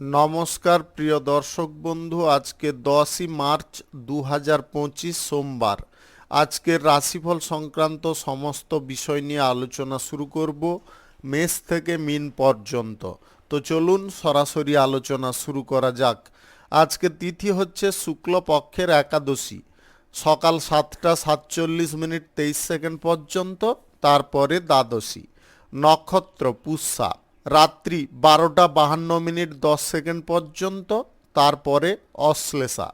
নমস্কার প্রিয় দর্শক বন্ধু, আজকে 10ই মার্চ 2025 সোমবার। আজকের রাশিফল সংক্রান্ত সমস্ত বিষয় নিয়ে আলোচনা শুরু করব মেষ থেকে মিন পর্যন্ত। তো চলুন সরাসরি আলোচনা শুরু করা যাক। আজকে তিথি হচ্ছে শুক্লপক্ষের একাদশী, সকাল 7টা 47 মিনিট 23 সেকেন্ড পর্যন্ত, তারপরে দ্বাদশী। নক্ষত্র পুষ্যা, রাত্রি 12টা 52 মিনিট 10 সেকেন্ড পর্যন্ত, তারপরে অশ্লেষা।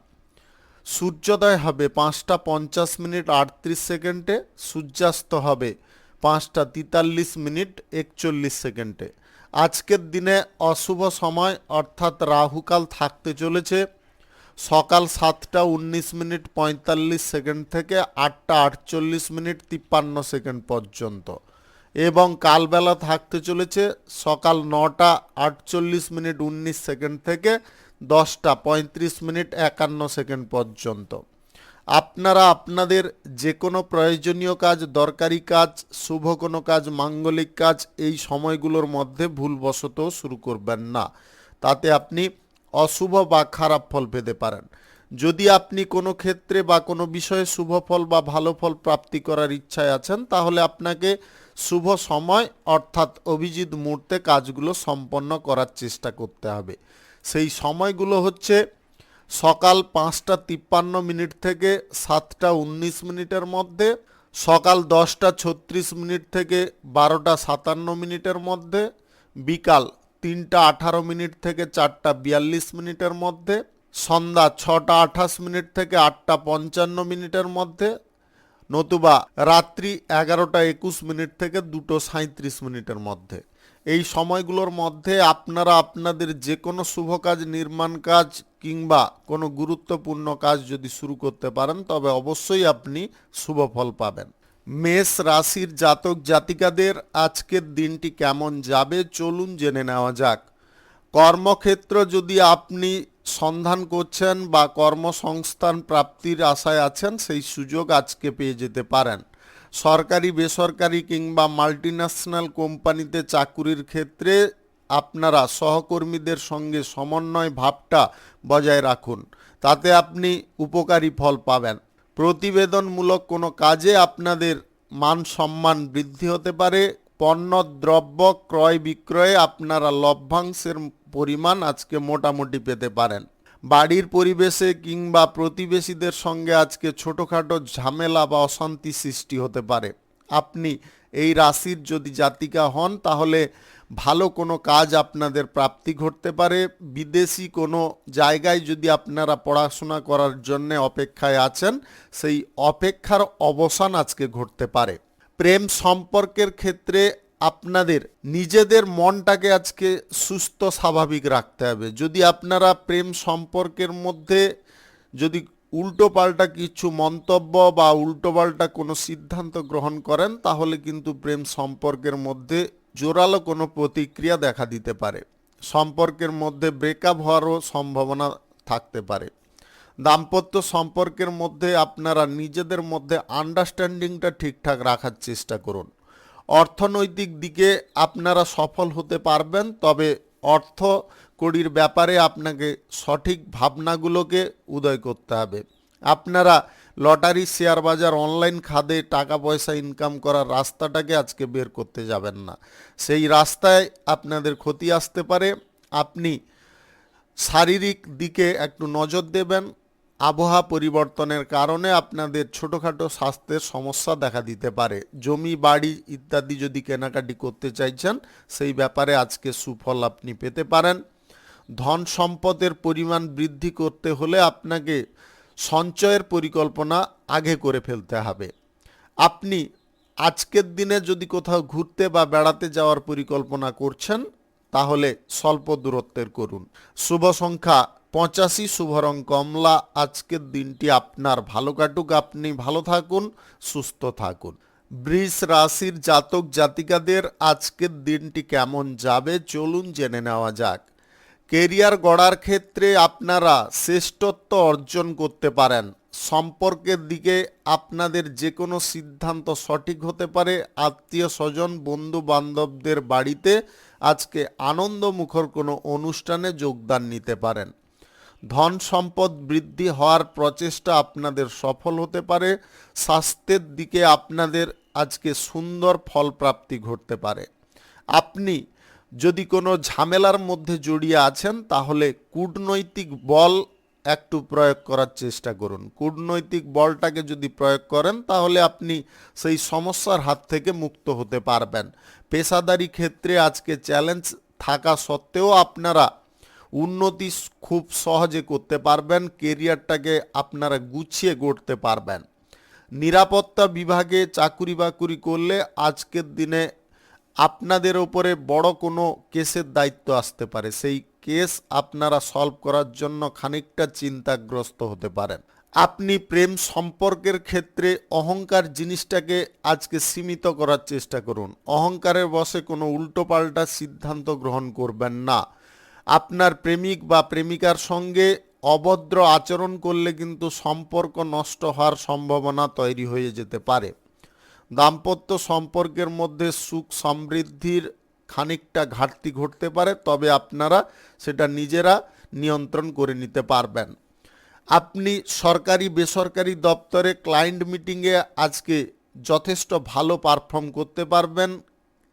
সূর্যোদয় হবে 5টা 50 মিনিট 38 সেকেন্ডে, সূর্যাস্ত হবে 5টা 43 মিনিট 41 সেকেন্ডে। আজকের দিনে অশুভ সময় অর্থাৎ রাহুকাল থাকতে চলেছে সকাল 7টা 19 মিনিট 45 সেকেন্ড থেকে 8টা 48 মিনিট 53 সেকেন্ড পর্যন্ত, এবং কালবেলা থাকতে চলেছে সকাল 9টা 48 মিনিট 19 সেকেন্ড থেকে 10টা 35 মিনিট 51 সেকেন্ড পর্যন্ত। আপনারা আপনাদের যে কোনো প্রয়োজনীয় কাজ, দরকারি কাজ, শুভ কোনো কাজ, মাঙ্গলিক কাজ এই সময়গুলোর মধ্যে ভুলবশত শুরু করবেন না, তাতে আপনি অশুভ বা খারাপ ফল পেতে পারেন। যদি আপনি কোনো ক্ষেত্রে বা কোনো বিষয়ে শুভ ফল বা ভালো ফল প্রাপ্তি করার ইচ্ছায় আছেন, তাহলে আপনাকে শুভ সময় অর্থাৎ অভিজিৎ মুহূর্তে কাজগুলো সম্পন্ন করার চেষ্টা করতে হবে। সেই সময়গুলো হচ্ছে সকাল 5টা 53 মিনিট থেকে 7টা 19 মিনিটের মধ্যে, সকাল 10টা 36 মিনিট থেকে 12টা 57 মিনিটের মধ্যে, বিকাল 3টা 18 মিনিট থেকে 4টা 42 মিনিটের মধ্যে, সন্ধ্যা 6টা 28 মিনিট থেকে 8টা 55 মিনিটের মধ্যে, নতুবা রাত্রি 11টা 21 মিনিট থেকে 2টো 37 মিনিটের মধ্যে। এই সময়গুলোর মধ্যে আপনারা আপনাদের যে কোনো শুভ কাজ, নির্মাণ কাজ কিংবা কোনো গুরুত্বপূর্ণ কাজ যদি শুরু করতে পারেন, তবে অবশ্যই আপনি শুভ ফল পাবেন। মেষ রাশির জাতক জাতিকাদের আজকের দিনটি কেমন যাবে চলুন জেনে নেওয়া যাক। কর্মক্ষেত্র যদি আপনি সন্ধান করছেন বা কর্মসংস্থান প্রাপ্তির আশায় আছেন, সেই সুযোগ আজকে পেয়ে যেতে পারেন। সরকারি, বেসরকারি কিংবা মাল্টিন্যাশনাল কোম্পানিতে চাকুরির ক্ষেত্রে আপনারা সহকর্মীদের সঙ্গে সমন্বয় ভাবটা বজায় রাখুন, তাতে আপনি উপকারী ফল পাবেন। প্রতিবেদনমূলক কোনো কাজে আপনাদের মান সম্মান বৃদ্ধি হতে পারে। পণ্য দ্রব্য ক্রয় বিক্রয়ে আপনারা লভ্যাংশের পরিমাণ আজকে মোটামুটি পেতে পারেন। বাড়ির পরিবেশে কিংবা প্রতিবেশীদের সঙ্গে আজকে ছোটোখাটো ঝামেলা বা অশান্তি সৃষ্টি হতে পারে। আপনি এই রাশির যদি জাতিকা হন, তাহলে ভালো কোনো কাজ আপনাদের প্রাপ্তি ঘটতে পারে। বিদেশি কোনো জায়গায় যদি আপনারা পড়াশোনা করার জন্য অপেক্ষায় আছেন, সেই অপেক্ষার অবসান আজকে ঘটতে পারে। প্রেম সম্পর্কের ক্ষেত্রে আপনাদের নিজেদের মনটাকে আজকে সুস্থ স্বাভাবিক রাখতে হবে। যদি আপনারা প্রেম সম্পর্কের মধ্যে যদি উল্টোপাল্টা কিছু মন্তব্য বা উল্টোপাল্টা কোনো সিদ্ধান্ত গ্রহণ করেন, তাহলে কিন্তু প্রেম সম্পর্কের মধ্যে জোরালো কোনো প্রতিক্রিয়া দেখা দিতে পারে। সম্পর্কের মধ্যে ব্রেকআপ হওয়ারও সম্ভাবনা থাকতে পারে। দাম্পত্য সম্পর্কের মধ্যে আপনারা নিজেদের মধ্যে আন্ডারস্ট্যান্ডিংটা ঠিকঠাক রাখার চেষ্টা করুন। অর্থনৈতিক দিকে আপনারা সফল হতে পারবেন, তবে অর্থ কড়ির ব্যাপারে আপনাকে সঠিক ভাবনাগুলোকে উদয় করতে হবে। আপনারা লটারি, শেয়ার বাজার, অনলাইন খাতে টাকা পয়সা ইনকাম করার রাস্তাটাকে আজকে বের করতে যাবেন না, সেই রাস্তায় আপনাদের ক্ষতি আসতে পারে। আপনি শারীরিক দিকে একটু নজর দেবেন। আবহাওয়া পরিবর্তনের কারণে আপনাদের ছোটোখাটো স্বাস্থ্যের সমস্যা দেখা দিতে পারে। জমি, বাড়ি ইত্যাদি যদি কেনাকাটি করতে চাইছেন, সেই ব্যাপারে আজকে সুফল আপনি পেতে পারেন। ধন সম্পদের পরিমাণ বৃদ্ধি করতে হলে আপনাকে সঞ্চয়ের পরিকল্পনা আগে করে ফেলতে হবে। আপনি আজকের দিনে যদি কোথাও ঘুরতে বা বেড়াতে যাওয়ার পরিকল্পনা করছেন, তাহলে স্বল্প দূরত্বের করুন। শুভ সংখ্যা 85, শুভ রং কমলা। আজকের দিনটি আপনার ভালো কাটুক, আপনি ভালো থাকুন, সুস্থ থাকুন। বৃষ রাশির জাতক জাতিকাদের আজকের দিনটি কেমন যাবে চলুন জেনে নেওয়া যাক। কেরিয়ার গড়ার ক্ষেত্রে আপনারা শ্রেষ্ঠত্ব অর্জন করতে পারেন। সম্পর্কের দিকে আপনাদের যে কোনো সিদ্ধান্ত সঠিক হতে পারে। আত্মীয় স্বজন, বন্ধু বান্ধবদের বাড়িতে আজকে আনন্দমুখর কোনো অনুষ্ঠানে যোগদান নিতে পারেন। ধন সম্পদ বৃদ্ধি হওয়ার প্রচেষ্টা আপনাদের সফল হতে পারে। স্বাস্থ্যের দিকে আপনাদের আজকে সুন্দর ফলপ্রাপ্তি ঘটতে পারে। আপনি যদি কোনো ঝামেলার মধ্যে জড়িয়ে আছেন তাহলে কূটনৈতিক বল একটু প্রয়োগ করার চেষ্টা করুন। কূটনৈতিক বলটাকে যদি প্রয়োগ করেন তাহলে আপনি সেই সমস্যার হাত থেকে মুক্ত হতে পারবেন। পেশাদারি ক্ষেত্রে আজকে চ্যালেঞ্জ থাকা সত্ত্বেও আপনারা উন্নতি খুব সহজে করতে পারবেন। কেরিয়ারটাকে আপনারা গুছিয়ে গড়তে পারবেন। নিরাপত্তা বিভাগে চাকুরি বাকুরি করলে আজকের দিনে আপনাদের ওপরে বড় কোনো কেসের দায়িত্ব আসতে পারে। সেই কেস আপনারা সলভ করার জন্য খানিকটা চিন্তাগ্রস্ত হতে পারেন। আপনি প্রেম সম্পর্কের ক্ষেত্রে অহংকার জিনিসটাকে আজকে সীমিত করার চেষ্টা করুন। অহংকারের বশে কোনো উল্টোপাল্টা সিদ্ধান্ত গ্রহণ করবেন না। আপনার প্রেমিক বা প্রেমিকার সঙ্গে অভদ্র আচরণ করলে কিন্তু সম্পর্ক নষ্ট হওয়ার সম্ভাবনা তৈরি হয়ে যেতে পারে। দাম্পত্য সম্পর্কের মধ্যে সুখ সমৃদ্ধির খানিকটা ঘাটতি ঘটতে পারে, তবে আপনারা সেটা নিজেরা নিয়ন্ত্রণ করে নিতে পারবেন। আপনি সরকারি বেসরকারি দপ্তরে ক্লায়েন্ট মিটিংয়ে আজকে যথেষ্ট ভালো পারফর্ম করতে পারবেন।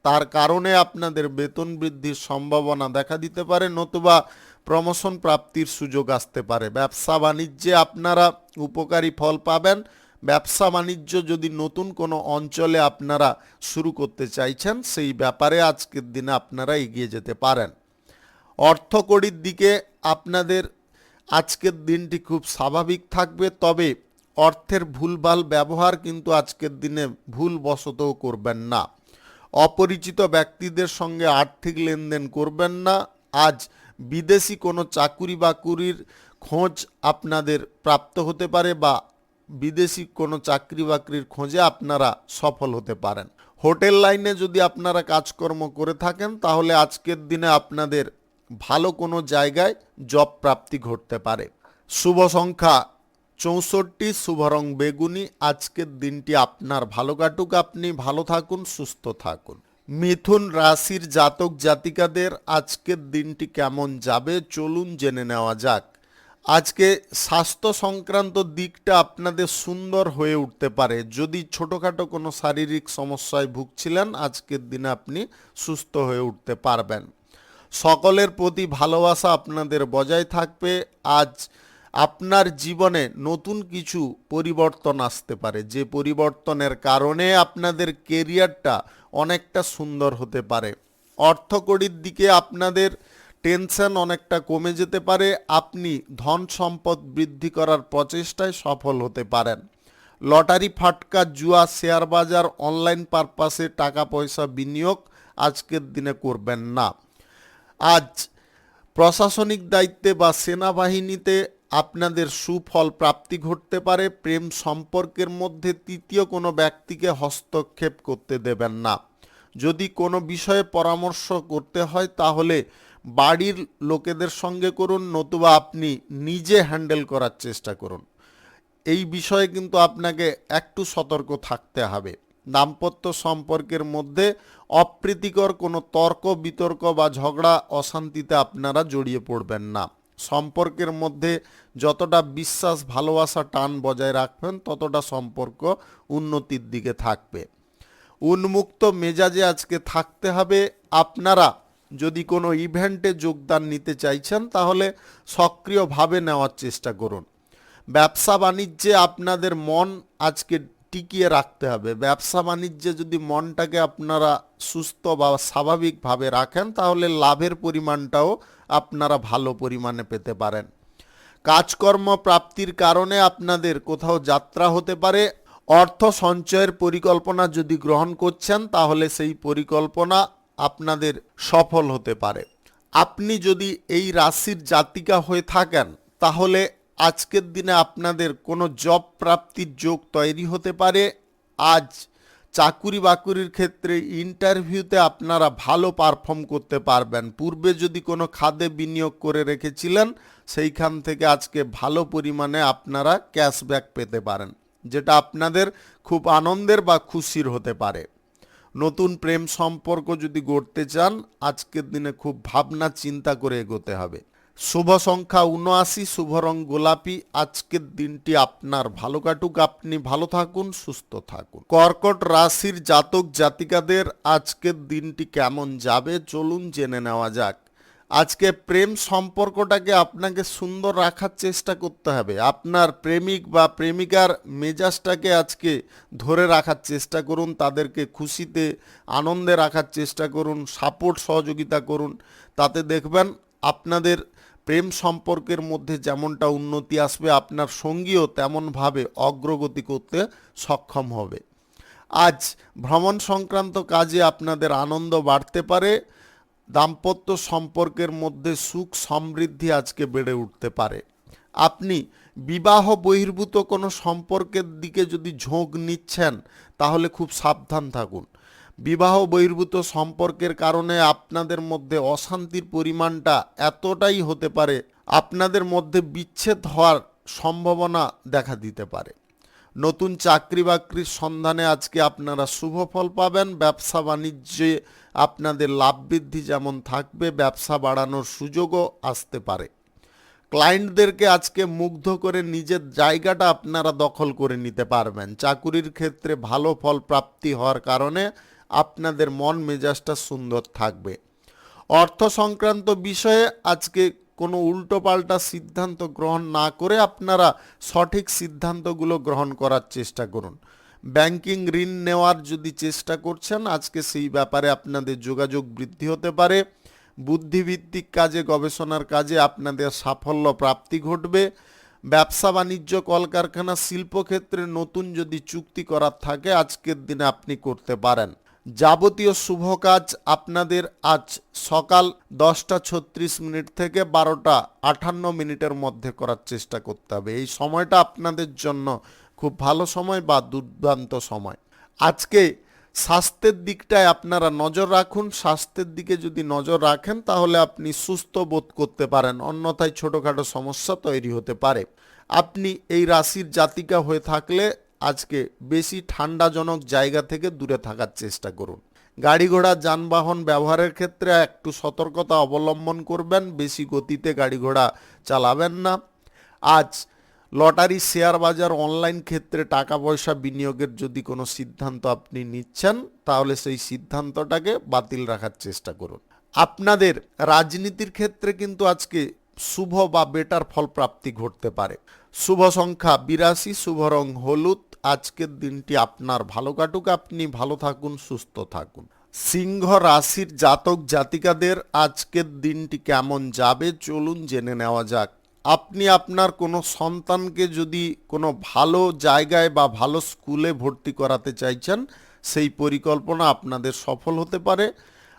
তার কারণে আপনাদের বেতন বৃদ্ধির সম্ভাবনা দেখা দিতে পারে, নতুবা প্রমোশন প্রাপ্তির সুযোগ আসতে পারে। ব্যবসা বাণিজ্যে আপনারা উপকারী ফল পাবেন। ব্যবসা বাণিজ্য যদি নতুন কোনো অঞ্চলে আপনারা শুরু করতে চাইছেন সেই ব্যাপারে আজকের দিনে আপনারা এগিয়ে যেতে পারেন। অর্থকড়ির দিকে আপনাদের আজকের দিনটি খুব স্বাভাবিক থাকবে, তবে অর্থের ভুলভাল ব্যবহার কিন্তু আজকের দিনে ভুলবশতও করবেন না। অপরিচিত ব্যক্তিদের সঙ্গে আর্থিক লেনদেন করবেন না। আজ বিদেশি কোনো চাকুরি বাকুরির খোঁজ আপনাদের প্রাপ্ত হতে পারে বা বিদেশি কোনো চাকরি বাকরির খোঁজে আপনারা সফল হতে পারেন। হোটেল লাইনে যদি আপনারা কাজকর্ম করে থাকেন তাহলে আজকের দিনে আপনাদের ভালো কোনো জায়গায় জব প্রাপ্তি ঘটতে পারে। শুভ সংখ্যা 64, শুভ রং বেগুনি। আজকের দিনটি আপনার ভালো কাটুক, আপনি ভালো থাকুন, সুস্থ থাকুন। মিথুন রাশির জাতক জাতিকাদের আজকের দিনটি কেমন যাবে চলুন জেনে নেওয়া যাক। আজকে স্বাস্থ্য সংক্রান্ত দিকটা আপনাদের সুন্দর হয়ে উঠতে পারে। যদি ছোটোখাটো কোনো শারীরিক সমস্যায় ভুগছিলেন আজকের দিনে আপনি সুস্থ হয়ে উঠতে পারবেন। সকলের প্রতি ভালোবাসা আপনাদের বজায় থাকবে। আজ আপনার জীবনে নতুন কিছু পরিবর্তন আসতে পারে, যে পরিবর্তনের কারণে আপনাদের কেরিয়ারটা অনেকটা সুন্দর হতে পারে। অর্থকড়ির দিকে আপনাদের টেনশন অনেকটা কমে যেতে পারে। আপনি ধন সম্পদ বৃদ্ধি করার প্রচেষ্টায় সফল হতে পারেন। লটারি ফাটকা জুয়া শেয়ার বাজার অনলাইন পারপাসে টাকা পয়সা বিনিয়োগ আজকের দিনে করবেন না। আজ প্রশাসনিক দায়িত্বে বা সেনাবাহিনীতে আপনাদের সুফল প্রাপ্তি ঘটতে পারে। প্রেম সম্পর্কের মধ্যে তৃতীয় কোনো ব্যক্তিকে হস্তক্ষেপ করতে দেবেন না। যদি কোনো বিষয়ে পরামর্শ করতে হয় তাহলে বাড়ির লোকেদের সঙ্গে করুন, নতুবা আপনি নিজে হ্যান্ডেল করার চেষ্টা করুন। এই বিষয়ে কিন্তু আপনাকে একটু সতর্ক থাকতে হবে। দাম্পত্য সম্পর্কের মধ্যে অপ্রীতিকর কোনো তর্ক বিতর্ক বা ঝগড়া অশান্তিতে আপনারা জড়িয়ে পড়বেন না। সম্পর্কের মধ্যে যতটা বিশ্বাস ভালোবাসা টান বজায় রাখবেন ততটা সম্পর্ক উন্নতির দিকে থাকবে। উন্মুক্ত মেজাজে আজকে থাকতে হবে। আপনারা যদি কোনো ইভেন্টে যোগদান নিতে চাইছেন তাহলে সক্রিয়ভাবে নেওয়ার চেষ্টা করুন। ব্যবসা বাণিজ্যে আপনাদের মন আজকে টিকিয়ে রাখতে হবে। ব্যবসা বাণিজ্যে যদি মনটাকে আপনারা সুস্থ বা স্বাভাবিকভাবে রাখেন তাহলে লাভের পরিমাণটাও আপনারা ভালো পরিমাণে পেতে পারেন। কাজকর্ম প্রাপ্তির কারণে আপনাদের কোথাও যাত্রা হতে পারে। অর্থ সঞ্চয়ের পরিকল্পনা যদি গ্রহণ করছেন তাহলে সেই পরিকল্পনা আপনাদের সফল হতে পারে। আপনি যদি এই রাশির জাতিকা হয়ে থাকেন তাহলে আজকের দিনে আপনাদের কোনো জব প্রাপ্তির যোগ তৈরি হতে পারে। আজ চাকুরি বাকুরির ক্ষেত্রে ইন্টারভিউতে আপনারা ভালো পারফর্ম করতে পারবেন। পূর্বে যদি কোনো খাতে বিনিয়োগ করে রেখেছিলেন সেইখান থেকে আজকে ভালো পরিমাণে আপনারা ক্যাশব্যাক পেতে পারেন, যেটা আপনাদের খুব আনন্দের বা খুশির হতে পারে। নতুন প্রেম সম্পর্ক যদি গড়তে চান আজকের দিনে খুব ভাবনা চিন্তা করে এগোতে হবে। শুভ সংখ্যা ৭৯, শুভ রং গোলাপি। আজকের দিনটি আপনার ভালো কাটুক, আপনি ভালো থাকুন, সুস্থ থাকুন। কর্কট রাশির জাতক জাতিকাদের আজকের দিনটি কেমন যাবে চলুন জেনে নেওয়া যাক। আজকে প্রেম সম্পর্কটাকে আপনাকে সুন্দর রাখার চেষ্টা করতে হবে। আপনার প্রেমিক বা প্রেমিকার মেজাজটাকে আজকে ধরে রাখার চেষ্টা করুন, তাদেরকে খুশিতে আনন্দে রাখার চেষ্টা করুন, সাপোর্ট সহযোগিতা করুন। তাতে দেখবেন আপনাদের প্রেম সম্পর্কের মধ্যে যেমনটা উন্নতি আসবে, আপনার সঙ্গীও তেমনভাবে অগ্রগতি করতে সক্ষম হবে। আজ ভ্রমণ সংক্রান্ত কাজে আপনাদের আনন্দ বাড়তে পারে। দাম্পত্য সম্পর্কের মধ্যে সুখ সমৃদ্ধি আজকে বেড়ে উঠতে পারে। আপনি বিবাহ বহির্ভূত কোনো সম্পর্কের দিকে যদি ঝোঁক নিচ্ছেন তাহলে খুব সাবধান থাকুন। বিবাহ বহির্ভূত সম্পর্কের কারণে আপনাদের মধ্যে অশান্তির পরিমাণটা এতটাই হতে পারে, আপনাদের মধ্যে বিচ্ছেদ হওয়ার সম্ভাবনা দেখা দিতে পারে। নতুন চাকরি বাকরির সন্ধানে আজকে আপনারা শুভ ফল পাবেন। ব্যবসা বাণিজ্যে আপনাদের লাভ বৃদ্ধি যেমন থাকবে, ব্যবসা বাড়ানোর সুযোগও আসতে পারে। ক্লায়েন্টদেরকে আজকে মুগ্ধ করে নিজের জায়গাটা আপনারা দখল করে নিতে পারবেন। চাকুরির ক্ষেত্রে ভালো ফল প্রাপ্তি হওয়ার কারণে আপনাদের মন মেজাজটা সুন্দর থাকবে। অর্থ সংক্রান্ত বিষয়ে আজকে কোনো উল্টোপাল্টা সিদ্ধান্ত গ্রহণ না করে আপনারা সঠিক সিদ্ধান্তগুলো গ্রহণ করার চেষ্টা করুন। ব্যাংকিং ঋণ নেওয়ার যদি চেষ্টা করছেন আজকে সেই ব্যাপারে আপনাদের যোগাযোগ বৃদ্ধি হতে পারে। বুদ্ধিভিত্তিক কাজে, গবেষণার কাজে আপনাদের সাফল্য প্রাপ্তি ঘটবে। ব্যবসা বাণিজ্য, কলকারখানা, শিল্পক্ষেত্রে নতুন যদি চুক্তি করার থাকে আজকের দিনে আপনি করতে পারেন। যাবতীয় শুভ কাজ আপনাদের আজ সকাল 10:36 থেকে 12:58 মধ্যে করার চেষ্টা করতে হবে। এই সময়টা আপনাদের জন্য খুব ভালো সময় বা দুর্দান্ত সময়। আজকে স্বাস্থ্যের দিকটায় আপনারা নজর রাখুন। স্বাস্থ্যের দিকে যদি নজর রাখেন তাহলে আপনি সুস্থ বোধ করতে পারেন, অন্যথায় ছোটোখাটো সমস্যা তৈরি হতে পারে। আপনি এই রাশির জাতিকা হয়ে থাকলে আজকে বেশি ঠান্ডাজনক জায়গা থেকে দূরে থাকার চেষ্টা করুন। গাড়ি ঘোড়া যানবাহন ব্যবহারের ক্ষেত্রে একটু সতর্কতা অবলম্বন করবেন, বেশি গতিতে গাড়ি ঘোড়া চালাবেন না। আজ লটারি, শেয়ার বাজার, অনলাইন ক্ষেত্রে টাকা পয়সা বিনিয়োগের যদি কোনো সিদ্ধান্ত আপনি নিচ্ছেন তাহলে সেই সিদ্ধান্তটাকে বাতিল রাখার চেষ্টা করুন। আপনাদের রাজনীতির ক্ষেত্রে কিন্তু আজকে শুভ বা বেটার ফল প্রাপ্তি ঘটতে পারে। শুভ সংখ্যা 82, শুভ রং হলুদ। আজকের দিনটি আপনার ভালো কাটুক, আপনি ভালো থাকুন, সুস্থ থাকুন। সিংহ রাশির জাতক জাতিকাদের আজকের দিনটি কেমন যাবে চলুন জেনে নেওয়া যাক। আপনি আপনার কোনো সন্তানকে যদি কোনো ভালো জায়গায় বা ভালো স্কুলে ভর্তি করাতে চাইছেন সেই পরিকল্পনা আপনাদের সফল হতে পারে।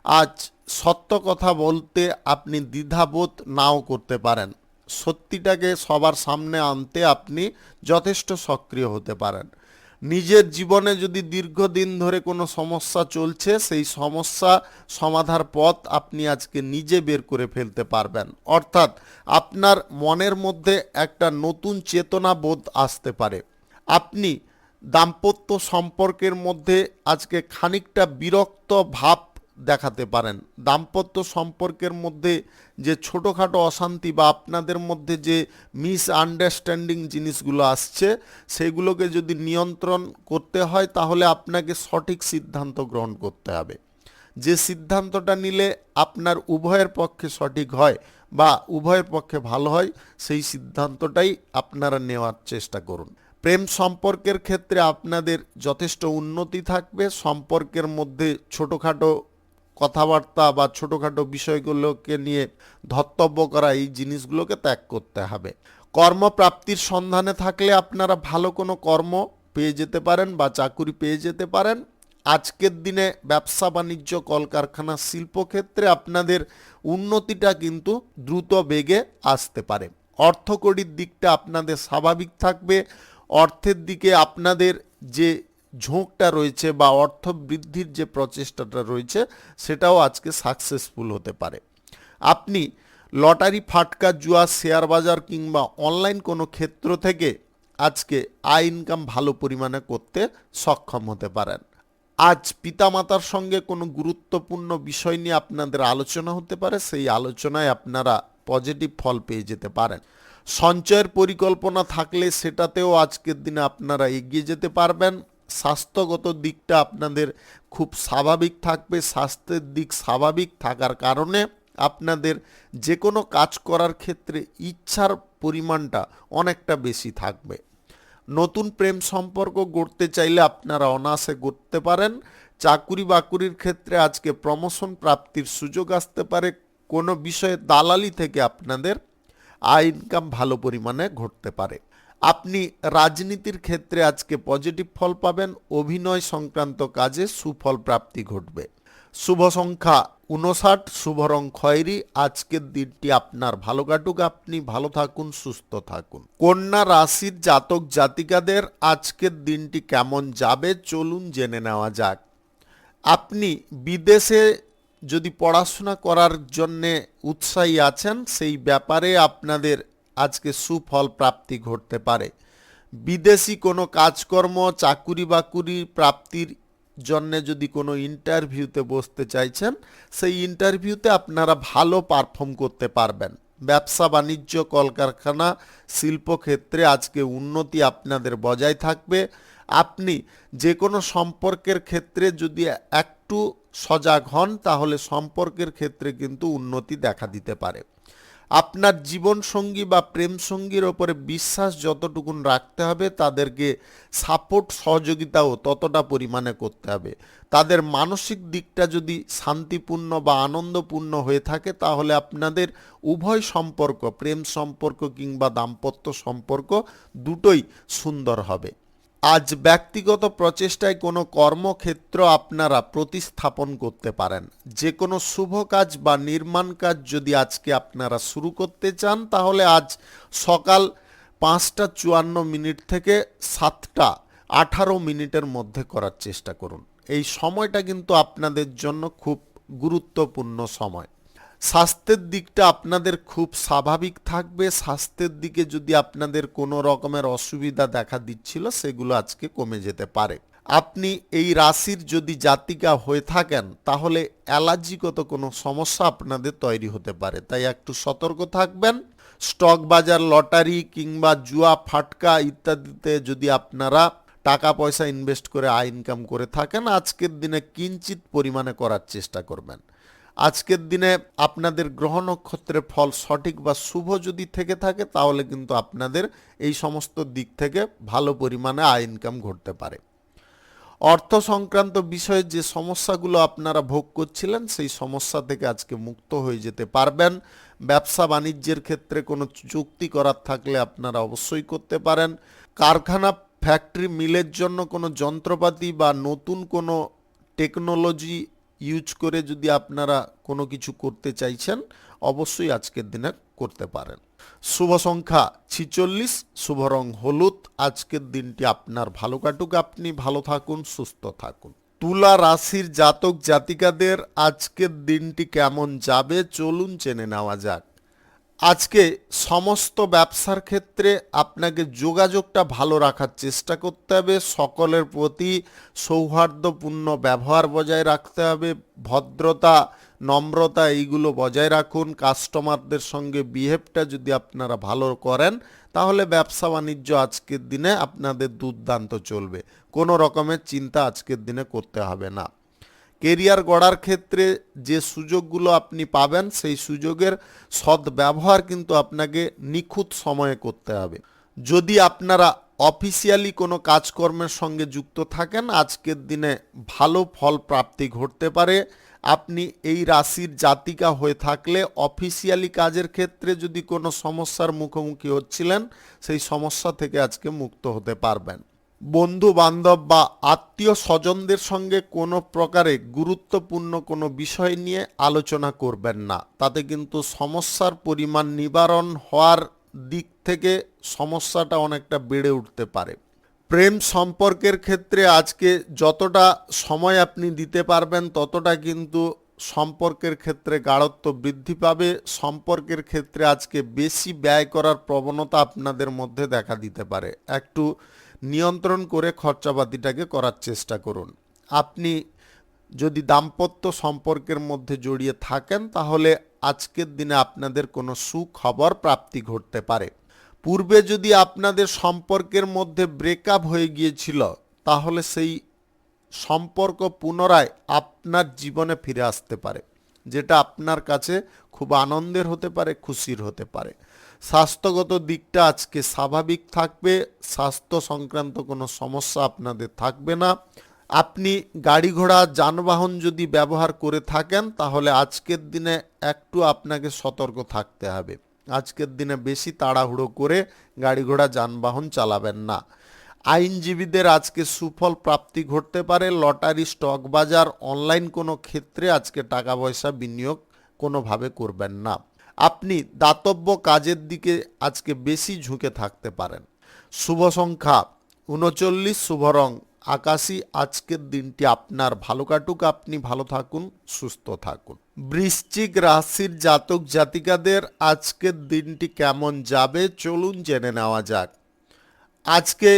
আজ সত্য কথা বলতে আপনি দ্বিধাবোধ নাও করতে পারেন। সত্যিটাকে সবার সামনে আনতে আপনি যথেষ্ট সক্রিয় হতে পারেন। নিজের জীবনে যদি দীর্ঘদিন ধরে কোনো সমস্যা চলছে সেই সমস্যা সমাধার পথ আপনি আজকে নিজে বের করে ফেলতে পারবেন। অর্থাৎ আপনার মনের মধ্যে একটা নতুন চেতনা বোধ আসতে পারে। আপনি দাম্পত্য সম্পর্কের মধ্যে আজকে খানিকটা বিরক্ত ভাব দেখাতে পারেন। দাম্পত্য সম্পর্কের মধ্যে যে ছোটোখাটো অশান্তি বা আপনাদের মধ্যে যে মিসআন্ডারস্ট্যান্ডিং জিনিসগুলো আসছে সেগুলোকে যদি নিয়ন্ত্রণ করতে হয় তাহলে আপনাকে সঠিক সিদ্ধান্ত গ্রহণ করতে হবে। যে সিদ্ধান্তটা নিলে আপনার উভয়ের পক্ষে সঠিক হয় বা উভয়ের পক্ষে ভালো হয় সেই সিদ্ধান্তটাই আপনারা নেওয়ার চেষ্টা করুন। প্রেম সম্পর্কের ক্ষেত্রে আপনাদের যথেষ্ট উন্নতি থাকবে। সম্পর্কের মধ্যে ছোটোখাটো কথাবার্তা বা ছোটোখাটো বিষয়গুলোকে নিয়ে ধর্তব্য করা এই জিনিসগুলোকে ত্যাগ করতে হবে। কর্মপ্রাপ্তির সন্ধানে থাকলে আপনারা ভালো কোনো কর্ম পেয়ে যেতে পারেন বা চাকুরি পেয়ে যেতে পারেন। আজকের দিনে ব্যবসা বাণিজ্য, কলকারখানা, শিল্পক্ষেত্রে আপনাদের উন্নতিটা কিন্তু দ্রুত বেগে আসতে পারে। অর্থকড়ির দিকটা আপনাদের স্বাভাবিক থাকবে। অর্থের দিকে আপনাদের যে ঝোঁকটা রয়েছে বা অর্থ বৃদ্ধির যে প্রচেষ্টাটা রয়েছে সেটাও আজকে সাকসেসফুল হতে পারে। আপনি লটারি, ফাটকা, জুয়া, শেয়ার বাজার কিংবা অনলাইন কোনো ক্ষেত্র থেকে আজকে আয় ইনকাম ভালো পরিমাণে করতে সক্ষম হতে পারেন। আজ পিতামাতার সঙ্গে কোনো গুরুত্বপূর্ণ বিষয় নিয়ে আপনাদের আলোচনা হতে পারে, সেই আলোচনায় আপনারা পজিটিভ ফল পেয়ে যেতে পারেন। সঞ্চয়ের পরিকল্পনা থাকলে সেটাতেও আজকের দিনে আপনারা এগিয়ে যেতে পারবেন। স্বাস্থ্যগত দিকটা আপনাদের খুব স্বাভাবিক থাকবে। স্বাস্থ্যের দিক স্বাভাবিক থাকার কারণে আপনাদের যে কোনো কাজ করার ক্ষেত্রে ইচ্ছার পরিমাণটা অনেকটা বেশি থাকবে। নতুন প্রেম সম্পর্ক গড়তে চাইলে আপনারা অনায়াসে গড়তে পারেন। চাকুরি বাকুরির ক্ষেত্রে আজকে প্রমোশন প্রাপ্তির সুযোগ আসতে পারে। কোনো বিষয়ে দালালি থেকে আপনাদের আয় ইনকাম ভালো পরিমাণে ঘটতে পারে। আপনি রাজনীতির ক্ষেত্রে আজকে পজিটিভ ফল পাবেন। অভিনয় সংক্রান্ত কাজে সুফল প্রাপ্তি ঘটবে। শুভ সংখ্যা 59, শুভ রং খয়েরি। আজকের দিনটি আপনার ভালো কাটুক, আপনি ভালো থাকুন, সুস্থ থাকুন। কন্যা রাশির জাতক জাতিকাদের আজকের দিনটি কেমন যাবে চলুন জেনে নেওয়া যাক। আপনি বিদেশে যদি পড়াশোনা করার জন্যে উৎসাহী আছেন, সেই ব্যাপারে আপনাদের আজকে সুফল প্রাপ্তি ঘটতে পারে। বিদেশি কোনো কাজকর্ম, চাকুরি বাকুরি প্রাপ্তির জন্যে যদি কোনো ইন্টারভিউতে বসতে চাইছেন, সেই ইন্টারভিউতে আপনারা ভালো পারফর্ম করতে পারবেন। ব্যবসা বাণিজ্য, কলকারখানা, শিল্পক্ষেত্রে আজকে উন্নতি আপনাদের বজায় থাকবে। আপনি যে কোনো সম্পর্কের ক্ষেত্রে যদি একটু সজাগ হন, তাহলে সম্পর্কের ক্ষেত্রে কিন্তু উন্নতি দেখা দিতে পারে। আপনার জীবনসঙ্গী বা প্রেম সঙ্গীর ওপরে বিশ্বাস যতটুকুন রাখতে হবে, তাদেরকে সাপোর্ট সহযোগিতাও ততটা পরিমাণে করতে হবে। তাদের মানসিক দিকটা যদি শান্তিপূর্ণ বা আনন্দপূর্ণ হয়ে থাকে, তাহলে আপনাদের উভয় সম্পর্ক, প্রেম সম্পর্ক কিংবা দাম্পত্য সম্পর্ক দুটোই সুন্দর হবে। আজ ব্যক্তিগত প্রচেষ্টায় কোনো কর্মক্ষেত্র আপনারা প্রতিস্থাপন করতে পারেন। যে কোনো শুভ কাজ বা নির্মাণ কাজ যদি আজকে আপনারা শুরু করতে চান, তাহলে আজ সকাল 5টা 54 মিনিট থেকে 7টা 18 মিনিটের মধ্যে করার চেষ্টা করুন। এই সময়টা কিন্তু আপনাদের জন্য খুব গুরুত্বপূর্ণ সময়। স্বাস্থ্যের দিকটা আপনাদের খুব স্বাভাবিক থাকবে। স্বাস্থ্যের দিকে যদি আপনাদের কোনো রকমের অসুবিধা দেখা দিচ্ছিল, সেগুলো আজকে কমে যেতে পারে। আপনি এই রাশির যদি জাতিকা হয়ে থাকেন, তাহলে অ্যালার্জিগত কোনো সমস্যা আপনাদের তৈরি হতে পারে, তাই একটু সতর্ক থাকবেন। স্টক বাজার, লটারি কিংবা জুয়া, ফাটকা ইত্যাদিতে যদি আপনারা টাকা পয়সা ইনভেস্ট করে আয় ইনকাম করে থাকেন, আজকের দিনে কিঞ্চিত পরিমাণে করার চেষ্টা করবেন। আজকের দিনে আপনাদের গ্রহ নক্ষত্রের ফল সঠিক বা শুভ যদি থেকে থাকে, তাহলে কিন্তু আপনাদের এই সমস্ত দিক থেকে ভালো পরিমাণে আয় ইনকাম ঘটতে পারে। অর্থ সংক্রান্ত বিষয়ে যে সমস্যাগুলো আপনারা ভোগ করছিলেন, সেই সমস্যা থেকে আজকে মুক্ত হয়ে যেতে পারবেন। ব্যবসা বাণিজ্যের ক্ষেত্রে কোনো চুক্তি করার থাকলে আপনারা অবশ্যই করতে পারেন। কারখানা, ফ্যাক্টরি, মিলের জন্য কোনো যন্ত্রপাতি বা নতুন কোনো টেকনোলজি ইউজ করে যদি আপনারা কোনো কিছু করতে চাইছেন, অবশ্যই আজকের দিনে করতে পারেন। শুভ সংখ্যা 46, শুভ রং হলুদ। আজকের দিনটি আপনার ভালো কাটুক, আপনি ভালো থাকুন, সুস্থ থাকুন। তুলা রাশির জাতক জাতিকাদের আজকের দিনটি কেমন যাবে চলুন জেনে নেওয়া যাক। আজকে সমস্ত ব্যবসার ক্ষেত্রে আপনাকে যোগাযোগটা ভালো রাখার চেষ্টা করতে হবে। সকলের প্রতি সৌহার্দ্যপূর্ণ ব্যবহার বজায় রাখতে হবে। ভদ্রতা, নম্রতা এইগুলো বজায় রাখুন। কাস্টমারদের সঙ্গে বিহেভটা যদি আপনারা ভালো করেন, তাহলে ব্যবসা বাণিজ্য আজকের দিনে আপনাদের দুর্দান্ত চলবে। কোনো রকমের চিন্তা আজকের দিনে করতে হবে না। কেরিয়ার গড়ার ক্ষেত্রে যে সুযোগগুলো আপনি পাবেন, সেই সুযোগের সদ্ব্যবহার কিন্তু আপনাকে নিখুঁত সময়ে করতে হবে। যদি আপনারা অফিসিয়ালি কোনো কাজকর্মের সঙ্গে যুক্ত থাকেন, আজকের দিনে ভালো ফল প্রাপ্তি ঘটতে পারে। আপনি এই রাশির জাতিকা হয়ে থাকলে অফিসিয়ালি কাজের ক্ষেত্রে যদি কোনো সমস্যার মুখোমুখি হচ্ছিলেন, সেই সমস্যা থেকে আজকে মুক্ত হতে পারবেন। বন্ধু বান্ধব বা আত্মীয় স্বজনদের সঙ্গে কোনো প্রকারে গুরুত্বপূর্ণ কোনো বিষয় নিয়ে আলোচনা করবেন না, তাতে কিন্তু সমস্যার পরিমাণ নিবারণ হওয়ার দিক থেকে সমস্যাটা অনেকটা বেড়ে উঠতে পারে। প্রেম সম্পর্কের ক্ষেত্রে আজকে যতটা সময় আপনি দিতে পারবেন, ততটা কিন্তু সম্পর্কের ক্ষেত্রে গাঢ়ত্ব বৃদ্ধি পাবে। সম্পর্কের ক্ষেত্রে আজকে বেশি ব্যয় করার প্রবণতা আপনাদের মধ্যে দেখা দিতে পারে। একটু নিয়ন্ত্রণ করে খরচাপাতিটাকে করার চেষ্টা করুন। আপনি যদি দাম্পত্য সম্পর্কের মধ্যে জড়িয়ে থাকেন তাহলে আজকের দিনে আপনাদের কোনো সুখবর প্রাপ্তি ঘটতে পারে। পূর্বে যদি আপনাদের সম্পর্কের মধ্যে ব্রেকআপ হয়ে গিয়েছিল তাহলে সেই সম্পর্ক পুনরায় আপনার জীবনে ফিরে আসতে পারে, যেটা আপনার কাছে খুব আনন্দের হতে পারে, খুশির হতে পারে। স্বাস্থ্যগত দিকটা আজকে স্বাভাবিক থাকবে, স্বাস্থ্য সংক্রান্ত কোনো সমস্যা আপনাদের থাকবে না। আপনি গাড়ি ঘোড়া যানবাহন যদি ব্যবহার করে থাকেন তাহলে আজকের দিনে একটু আপনাকে সতর্ক থাকতে হবে। আজকের দিনে বেশি তাড়াহুড়ো করে গাড়ি ঘোড়া যানবাহন চালাবেন না। আইনজীবীদের আজকে সুফল প্রাপ্তি ঘটতে পারে। লটারি, স্টক বাজার, অনলাইন কোনো ক্ষেত্রে আজকে টাকা পয়সা বিনিয়োগ কোনোভাবে করবেন না। আপনি দাতব্য কাজের দিকে আজকে বেশি ঝুঁকে থাকতে পারেন। শুভ সংখ্যা 39, শুভ রং আকাশী। আজকের দিনটি আপনার ভালো কাটুক, আপনি ভালো থাকুন, সুস্থ থাকুন। বৃশ্চিক রাশির জাতক জাতিকাদের আজকের দিনটি কেমন যাবে চলুন জেনে নেওয়া যাক। আজকে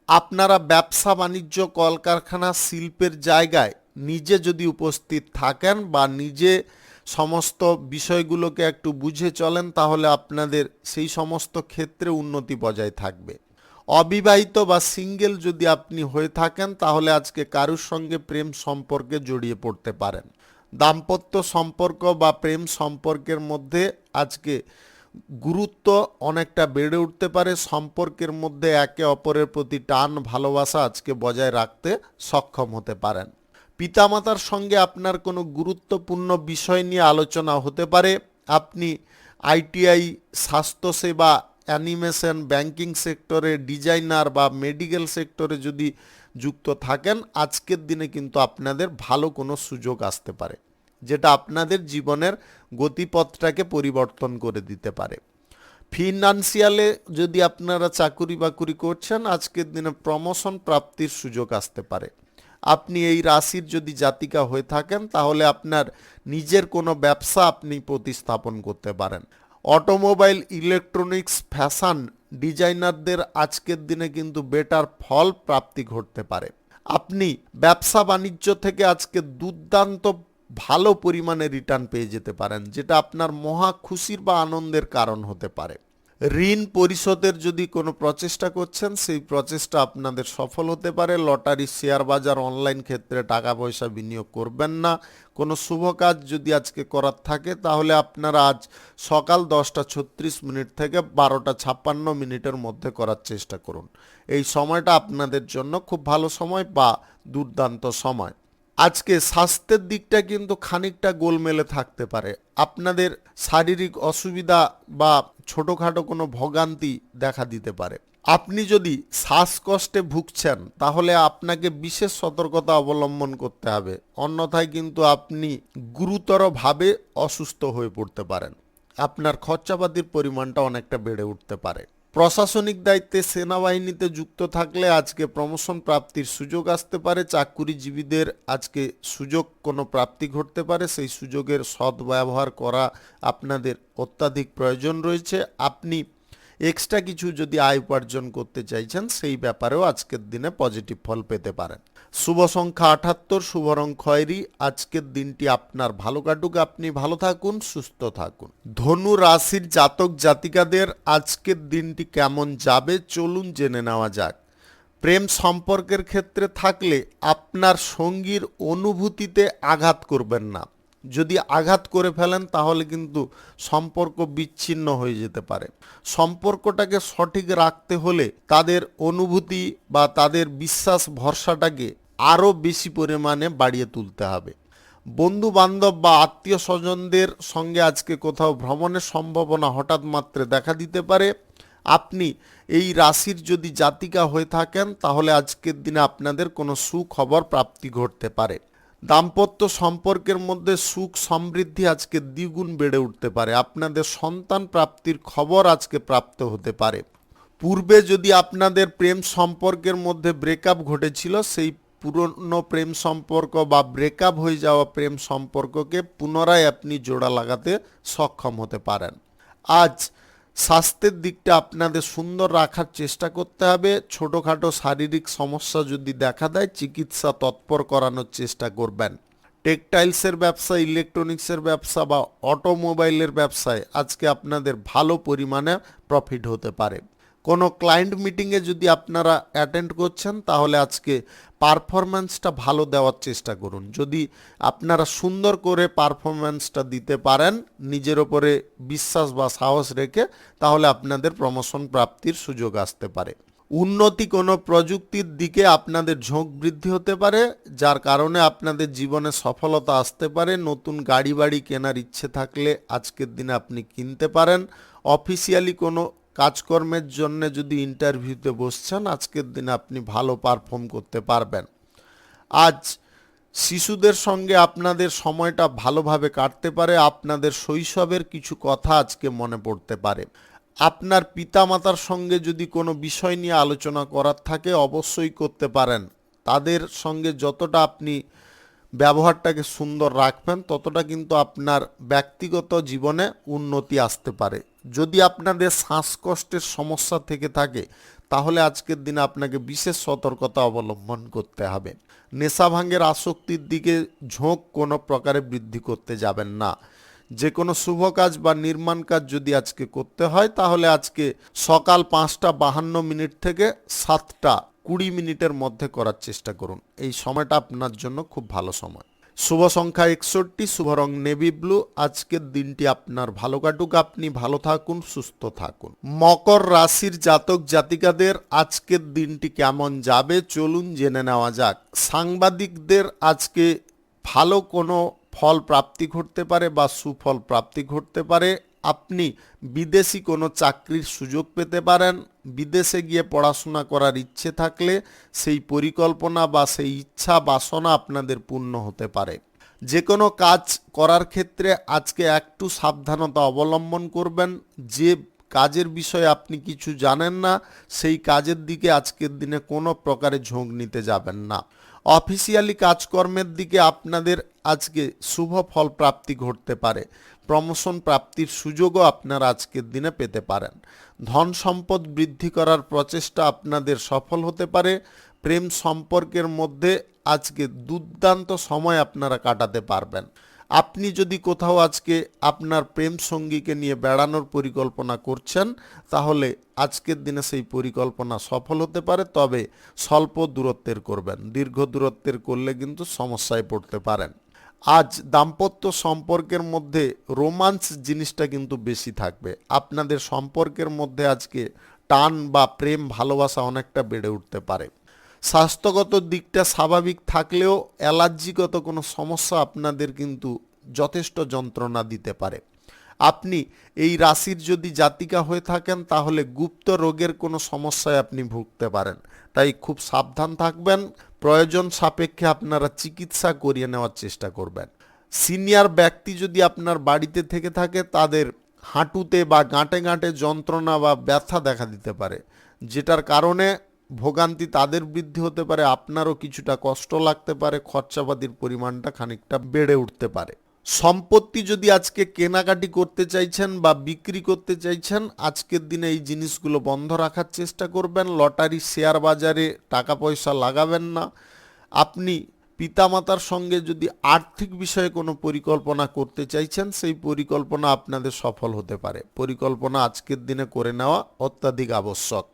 আপনারা ব্যবসা বাণিজ্য, কলকারখানা, শিল্পের জায়গায় নিজে যদি উপস্থিত থাকেন বা নিজে সমস্ত বিষয়গুলোকে একটু বুঝে চলেন তাহলে আপনাদের সেই সমস্ত ক্ষেত্রে উন্নতি বজায় থাকবে। অবিবাহিত বা সিঙ্গেল যদি আপনি হয়ে থাকেন তাহলে আজকে কারুর সঙ্গে প্রেম সম্পর্কে জড়িয়ে পড়তে পারেন। দাম্পত্য সম্পর্ক বা প্রেম সম্পর্কের মধ্যে আজকে গুরুত্ব অনেকটা বেড়ে উঠতে পারে। সম্পর্কের মধ্যে একে অপরের প্রতি টান, ভালোবাসা আজকে বজায় রাখতে সক্ষম হতে পারেন। পিতামাতার সঙ্গে আপনার কোনো গুরুত্বপূর্ণ বিষয় নিয়ে আলোচনা হতে পারে। আপনি আইটিআই, স্বাস্থ্যসেবা, অ্যানিমেশন, ব্যাংকিং সেক্টরে, ডিজাইনার বা মেডিকেল সেক্টরে যদি যুক্ত থাকেন আজকের দিনে কিন্তু আপনাদের ভালো কোনো সুযোগ আসতে পারে, যেটা আপনাদের জীবনের গতিপথটাকে পরিবর্তন করে দিতে পারে। ফিনান্সিয়ালে যদি আপনারা চাকুরি বাকুরি করছেন আজকের দিনে প্রমোশন প্রাপ্তির সুযোগ আসতে পারে। আপনি এই রাশির যদি জাতিকা হয়ে থাকেন তাহলে আপনার নিজের কোনো ব্যবসা আপনি প্রতিস্থাপন করতে পারেন। অটোমোবাইল, ইলেকট্রনিক্স, ফ্যাশন ডিজাইনারদের আজকের দিনে কিন্তু বেটার ফল প্রাপ্তি ঘটতে পারে। আপনি ব্যবসা বাণিজ্য থেকে আজকে দুর্দান্ত ভালো পরিমাণে রিটার্ন পেয়ে যেতে পারেন, যেটা আপনার মহা খুশির বা আনন্দের কারণ হতে পারে। ঋণ পরিশোধের যদি কোনো প্রচেষ্টা করছেন সেই প্রচেষ্টা আপনাদের সফল হতে পারে। লটারি, শেয়ার বাজার, অনলাইন ক্ষেত্রে টাকা পয়সা বিনিয়োগ করবেন না। কোনো শুভ কাজ যদি আজকে করার থাকে তাহলে আপনারা আজ সকাল 10:36 থেকে 12:56 মধ্যে করার চেষ্টা করুন। এই সময়টা আপনাদের জন্য খুব ভালো সময় বা দুর্দান্ত সময়। আজকে স্বাস্থ্যের দিকটা কিন্তু খানিকটা গোলমেলে থাকতে পারে। আপনাদের শারীরিক অসুবিধা বা ছোটোখাটো কোনো ভোগান্তি দেখা দিতে পারে। আপনি যদি শ্বাসকষ্টে ভুগছেন তাহলে আপনাকে বিশেষ সতর্কতা অবলম্বন করতে হবে, অন্যথায় কিন্তু আপনি গুরুতরভাবে অসুস্থ হয়ে পড়তে পারেন। আপনার খরচাপাতির পরিমাণটা অনেকটা বেড়ে উঠতে পারে। প্রশাসনিক দায়িত্বে, সেনাবাহিনীতে যুক্ত থাকলে আজকে প্রমোশন প্রাপ্তির সুযোগ আসতে পারে। চাকুরিজীবীদের আজকে সুযোগ কোনো প্রাপ্তি ঘটতে পারে, সেই সুযোগের সদ্ব্যবহার করা আপনাদের অত্যাধিক প্রয়োজন রয়েছে। আপনি এক্সট্রা কিছু যদি আয় উপার্জন করতে চাইছেন সেই ব্যাপারেও আজকের দিনে পজিটিভ ফল পেতে পারেন। শুভ সংখ্যা 78, শুভ রং খয়েরি। আজকের দিনটি আপনার ভালো কাটুক, আপনি ভালো থাকুন, সুস্থ থাকুন। ধনু রাশির জাতক জাতিকাদের আজকের দিনটি কেমন যাবে চলুন জেনে নেওয়া যাক। প্রেম সম্পর্কের ক্ষেত্রে থাকলে আপনার সঙ্গীর অনুভূতিতে আঘাত করবেন না। যদি আঘাত করে ফেলেন তাহলে কিন্তু সম্পর্ক বিচ্ছিন্ন হয়ে যেতে পারে। সম্পর্কটাকে সঠিক রাখতে হলে তাদের অনুভূতি বা তাদের বিশ্বাস ভরসাটাকে আরও বেশি পরিমাণে বাড়িয়ে তুলতে হবে। বন্ধু বান্ধব বা আত্মীয় স্বজনদের সঙ্গে আজকে কোথাও ভ্রমণের সম্ভাবনা হঠাৎ মাত্রে দেখা দিতে পারে। আপনি এই রাশির যদি জাতিকা হয়ে থাকেন তাহলে আজকের দিনে আপনাদের কোনো সুখবর প্রাপ্তি ঘটতে পারে। দাম্পত্য সম্পর্কের মধ্যে সুখ সমৃদ্ধি আজকে দ্বিগুণ বেড়ে উঠতে পারে। আপনাদের সন্তান প্রাপ্তির খবর আজকে প্রাপ্ত হতে পারে। পূর্বে যদি আপনাদের প্রেম সম্পর্কের মধ্যে ব্রেকআপ ঘটেছিল সেই পুরনো প্রেম সম্পর্ক বা ব্রেকআপ হয়ে যাওয়া প্রেম সম্পর্ককে পুনরায় আপনি জোড়া লাগাতে সক্ষম হতে পারেন। আজ স্বাস্থ্যের দিকটা আপনাদের সুন্দর রাখার চেষ্টা করতে হবে। ছোটোখাটো শারীরিক সমস্যা যদি দেখা দেয় চিকিৎসা তৎপর করানোর চেষ্টা করবেন। টেক্সটাইলসের ব্যবসা, ইলেকট্রনিক্সের ব্যবসা বা অটোমোবাইলের ব্যবসায় আজকে আপনাদের ভালো পরিমাণে প্রফিট হতে পারে। কোনো ক্লায়েন্ট মিটিংয়ে যদি আপনারা অ্যাটেন্ড করছেন তাহলে আজকে পারফরম্যান্সটা ভালো দেওয়ার চেষ্টা করুন। যদি আপনারা সুন্দর করে পারফরম্যান্সটা দিতে পারেন নিজের ওপরে বিশ্বাস বা সাহস রেখে, তাহলে আপনাদের প্রমোশন প্রাপ্তির সুযোগ আসতে পারে। উন্নতি কোনো প্রযুক্তির দিকে আপনাদের ঝোঁক বৃদ্ধি হতে পারে, যার কারণে আপনাদের জীবনে সফলতা আসতে পারে। নতুন গাড়ি বাড়ি কেনার ইচ্ছে থাকলে আজকের দিনে আপনি কিনতে পারেন। অফিসিয়ালি কোনো কাজকর্মের জন্য যদি ইন্টারভিউতে বসছেন আজকের দিনে আপনি ভালো পারফর্ম করতে পারবেন। আজ শিশুদের সঙ্গে আপনাদের সময়টা ভালোভাবে কাটতে পারে। আপনাদের শৈশবের কিছু কথা আজকে মনে পড়তে পারে। আপনার পিতামাতার সঙ্গে যদি কোনো বিষয় নিয়ে আলোচনা করার থাকে অবশ্যই করতে পারেন। তাদের সঙ্গে যতটা আপনি ব্যবহারটাকে সুন্দর রাখবেন ততটা কিন্তু আপনার ব্যক্তিগত জীবনে উন্নতি আসতে পারে। যদি আপনাদের শ্বাসকষ্টের সমস্যা থেকে থাকে তাহলে আজকের দিনে আপনাকে বিশেষ সতর্কতা অবলম্বন করতে হবে। নেশা ভাঙের আসক্তির দিকে ঝোঁক কোনো প্রকারে বৃদ্ধি করতে যাবেন না। যে কোনো শুভ কাজ বা নির্মাণ কাজ যদি আজকে করতে হয় তাহলে আজকে সকাল 5:52 থেকে 7:20 মধ্যে করার চেষ্টা করুন। এই সময়টা আপনার জন্য খুব ভালো সময়। শুভ সংখ্যা 61, শুভ রং নেভি ব্লু। আজকের দিনটি আপনার ভালো কাটুক, আপনি ভালো থাকুন, সুস্থ থাকুন। মকর রাশির জাতক জাতিকাদের আজকের দিনটি কেমন যাবে চলুন জেনে নেওয়া যাক। সাংবাদিকদের আজকে ভালো কোনো ফল প্রাপ্তি ঘটতে পারে বা সুফল প্রাপ্তি ঘটতে পারে। আপনি বিদেশি কোনো চাকরির সুযোগ পেতে পারেন। বিদেশে গিয়ে পড়াশোনা করার ইচ্ছে থাকলে সেই পরিকল্পনা বা সেই ইচ্ছা বাসনা আপনাদের পূর্ণ হতে পারে। যে কোনো কাজ করার ক্ষেত্রে আজকে একটু সাবধানতা অবলম্বন করবেন। যে কাজের বিষয়ে আপনি কিছু জানেন না সেই কাজের দিকে আজকের দিনে কোনো প্রকারে ঝোঁক নিতে যাবেন না। অফিসিয়ালি কাজকর্মের দিকে আপনাদের আজকে শুভ ফল প্রাপ্তি ঘটতে পারে। প্রমোশন প্রাপ্তির সুযোগও আপনারা আজকের দিনে পেতে পারেন। ধন সম্পদ বৃদ্ধি করার প্রচেষ্টা আপনাদের সফল হতে পারে। প্রেম সম্পর্কের মধ্যে আজকে দুর্দান্ত সময় আপনারা কাটাতে পারবেন। আপনি যদি কোথাও আজকে আপনার প্রেম সঙ্গীকে নিয়ে বেড়ানোর পরিকল্পনা করছেন তাহলে আজকের দিনে সেই পরিকল্পনা সফল হতে পারে, তবে স্বল্প দূরত্বের করবেন। দীর্ঘ দূরত্বের করলে কিন্তু সমস্যায় পড়তে পারেন। আজ দাম্পত্য সম্পর্কের মধ্যে রোমান্স জিনিসটা কিন্তু বেশি থাকবে। আপনাদের সম্পর্কের মধ্যে আজকে টান বা প্রেম ভালোবাসা অনেকটা বেড়ে উঠতে পারে। স্বাস্থ্যগত দিকটা স্বাভাবিক থাকলেও অ্যালার্জিগত কোনো সমস্যা আপনাদের কিন্তু যথেষ্ট যন্ত্রণা দিতে পারে। আপনি এই রাশির যদি জাতিকা হয়ে থাকেন তাহলে গুপ্ত রোগের কোনো সমস্যায় আপনি ভুগতে পারেন, তাই খুব সাবধান থাকবেন। প্রয়োজন সাপেক্ষে আপনারা চিকিৎসা করিয়ে নেওয়ার চেষ্টা করবেন। সিনিয়র ব্যক্তি যদি আপনার বাড়িতে থেকে থাকে তাদের হাঁটুতে বা গাঁটে গাঁটে যন্ত্রণা বা ব্যথা দেখা দিতে পারে, যেটার কারণে ভোগান্তি তাদের বৃদ্ধি হতে পারে, আপনারও কিছুটা কষ্ট লাগতে পারে, খরচাপাতির পরিমাণটা খানিকটা বেড়ে উঠতে পারে। সম্পত্তি যদি আজকে কেনাকাটি করতে চাইছেন বা বিক্রি করতে চাইছেন আজকের দিনে এই জিনিসগুলো বন্ধ রাখার চেষ্টা করবেন। লটারি শেয়ার বাজারে টাকা পয়সা লাগাবেন না। আপনি পিতামাতার সঙ্গে যদি আর্থিক বিষয়ে কোনো পরিকল্পনা করতে চাইছেন সেই পরিকল্পনা আপনাদের সফল হতে পারে। পরিকল্পনা আজকের দিনে করে নেওয়া অত্যাধিক আবশ্যক।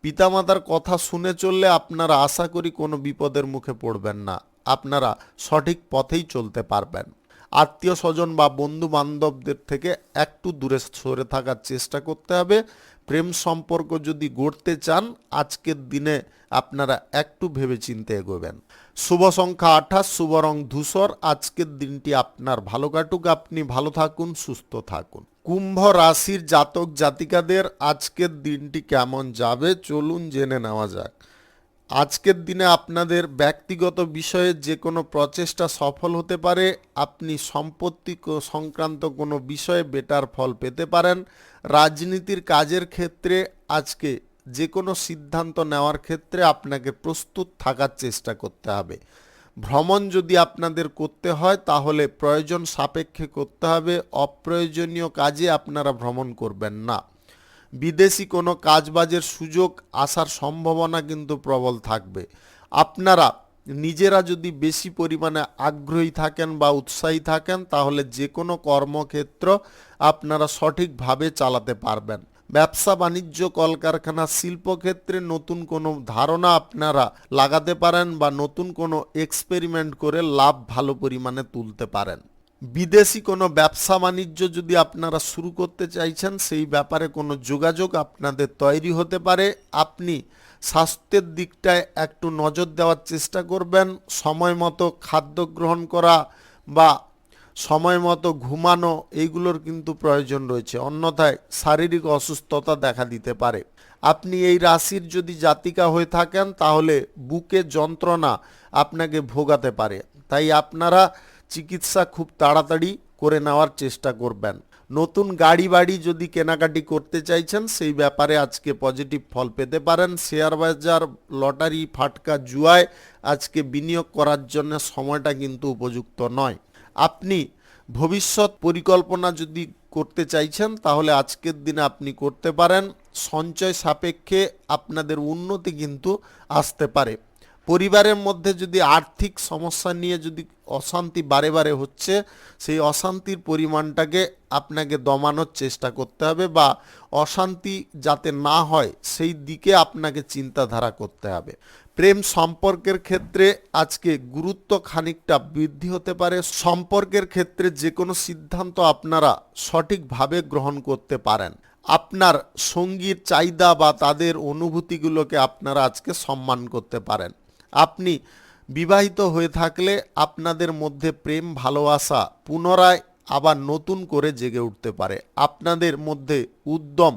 পিতামাতার কথা শুনে চললে আপনারা আশা করি কোনো বিপদের মুখে পড়বেন না, আপনারা সঠিক পথেই চলতে পারবেন। আত্মীয় স্বজন বা বন্ধু বান্ধবদের থেকে একটু দূরে সরে থাকার চেষ্টা করতে হবে। প্রেম সম্পর্ক যদি গড়তে চান আজকের দিনে আপনারা একটু ভেবেচিন্তে এগোবেন। শুভ সংখ্যা 28, শুভ রং ধূসর। আজকের দিনটি আপনার ভালো কাটুক, আপনি ভালো থাকুন, সুস্থ থাকুন। কুম্ভ রাশির জাতক জাতিকাদের আজকের দিনটি কেমন যাবে চলুন জেনে নেওয়া যাক। আজকের দিনে আপনাদের ব্যক্তিগত বিষয়ে যে কোনো প্রচেষ্টা সফল হতে পারে। আপনি সম্পত্তি সংক্রান্ত কোনো বিষয়ে বেটার ফল পেতে পারেন। রাজনীতির কাজের ক্ষেত্রে আজকে যে কোনো সিদ্ধান্ত নেওয়ার ক্ষেত্রে আপনাকে প্রস্তুত থাকার চেষ্টা করতে হবে। ভ্রমণ যদি আপনাদের করতে হয় তাহলে প্রয়োজন সাপেক্ষে করতে হবে, অপ্রয়োজনীয় কাজে আপনারা ভ্রমণ করবেন না। বিদেশি কোনো কাজবাজের সুযোগ আসার সম্ভাবনা কিন্তু প্রবল থাকবে। আপনারা নিজেরা যদি বেশি পরিমাণে আগ্রহী থাকেন বা উৎসাহী থাকেন তাহলে যে কোনো কর্মক্ষেত্র আপনারা সঠিকভাবে চালাতে পারবেন। ব্যবসা বাণিজ্য কলকারখানা শিল্পক্ষেত্রে নতুন কোনো ধারণা আপনারা লাগাতে পারেন বা নতুন কোনো এক্সপেরিমেন্ট করে লাভ ভালো পরিমাণে তুলতে পারেন। বিদেশি কোনো ব্যবসা বাণিজ্য যদি আপনারা শুরু করতে চাইছেন সেই ব্যাপারে কোনো যোগাযোগ আপনাদের তৈরি হতে পারে। আপনি স্বাস্থ্যের দিকটায় একটু নজর দেওয়ার চেষ্টা করবেন। সময় মতো খাদ্য গ্রহণ করা বা সময় মতো ঘুমানো এইগুলোর কিন্তু প্রয়োজন রয়েছে, অন্যথায় শারীরিক অসুস্থতা দেখা দিতে পারে। আপনি এই রাশির যদি জাতিকা হয়ে থাকেন তাহলে বুকে যন্ত্রণা আপনাকে ভোগাতে পারে, তাই আপনারা চিকিৎসা খুব তাড়াতাড়ি করে নেওয়ার চেষ্টা করবেন। নতুন গাড়ি বাড়ি যদি কেনাকাটি করতে চাইছেন সেই ব্যাপারে আজকে পজিটিভ ফল পেতে পারেন। শেয়ার বাজার, লটারি, ফাটকা, জুয়ায় আজকে বিনিয়োগ করার জন্য সময়টা কিন্তু উপযুক্ত নয়। আপনি ভবিষ্যৎ পরিকল্পনা যদি করতে চাইছেন তাহলে আজকের দিনে আপনি করতে পারেন। সঞ্চয় সাপেক্ষে আপনাদের উন্নতি কিন্তু আসতে পারে। পরিবারের মধ্যে যদি আর্থিক সমস্যা নিয়ে যদি অশান্তি বারে বারে হচ্ছে সেই অশান্তির পরিমাণটাকে আপনাকে দমানোর চেষ্টা করতে হবে বা অশান্তি যাতে না হয় সেই দিকে আপনাকে চিন্তাধারা করতে হবে। প্রেম সম্পর্কের ক্ষেত্রে আজকে গুরুত্ব খানিকটা বৃদ্ধি হতে পারে। সম্পর্কের ক্ষেত্রে যে কোনো সিদ্ধান্ত আপনারা সঠিকভাবে গ্রহণ করতে পারেন। আপনার সঙ্গীর চাহিদা বা তাদের অনুভূতিগুলোকে আপনারা আজকে সম্মান করতে পারেন। আপনি বিবাহিত হয়ে থাকলে আপনাদের মধ্যে প্রেম ভালোবাসা পুনরায় আবার নতুন করে জেগে উঠতে পারে। আপনাদের মধ্যে উদ্যম